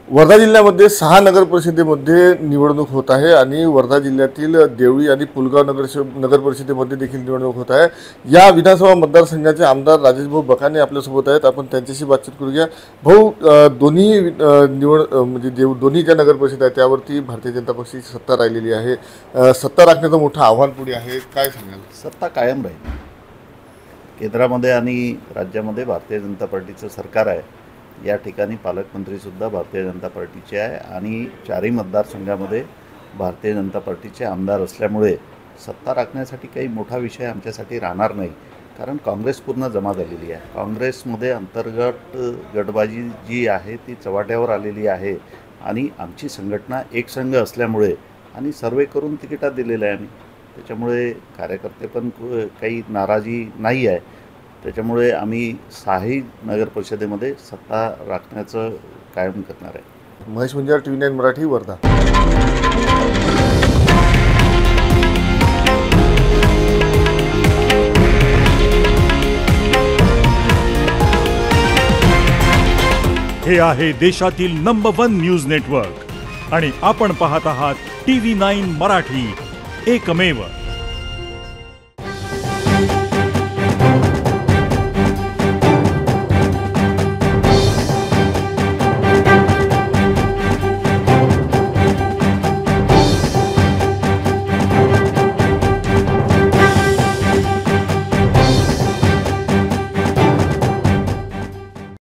वर्धा जिल्ह्यामध्ये 6 नगर परिषदेमध्ये निवडणूक होत आहे आणि वर्धा जिल्ह्यातील देवळी आणि पुलगाव नगर परिषदेमध्ये देखील निवडणूक होत आहे। या विधानसभा मतदारसंघाचे आमदार राजेश भाऊ बकाने आपल्यासोबत आहेत। आपण त्यांच्याशी बातचीत करूया। भाऊ, दोन्ही म्हणजे दोन्ही ज्या नगर परिषद आहेत त्यावरती भारतीय जनता पक्षाची सत्ता राहिलेली आहे। सत्ता राखण्याचं मोठं आव्हान पुढे आहे, काय सांगाल? सत्ता कायम राहील। केंद्रामध्ये आणि राज्यामध्ये भारतीय जनता पार्टीचं सरकार आहे। या ठिकाणी पालकमंत्रीसुद्धा भारतीय जनता पार्टीचे आहे आणि चारही मतदारसंघामध्ये भारतीय जनता पार्टीचे आमदार असल्यामुळे सत्ता राखण्यासाठी काही मोठा विषय आमच्यासाठी राहणार नाही, कारण काँग्रेस पूर्ण जमा झालेली आहे। काँग्रेसमध्ये अंतर्गत गटबाजी जी आहे ती चव्हाट्यावर आलेली आहे आणि आमची संघटना एक संघ असल्यामुळे आणि सर्वे करून तिकिटा दिलेल्या आहे आम्ही, त्याच्यामुळे कार्यकर्ते पण काही नाराजी नाही आहे। त्याच्यामुळे आम्ही 6ही नगर परिषदेमध्ये सत्ता राखण्याचं कायम करणार आहे। महेश मुंजाळ, TV9 मराठी, वर्धा। हे आहे देशातील नंबर 1 न्यूज नेटवर्क आणि आपण पाहत आहात TV9 मराठी, एकमेव।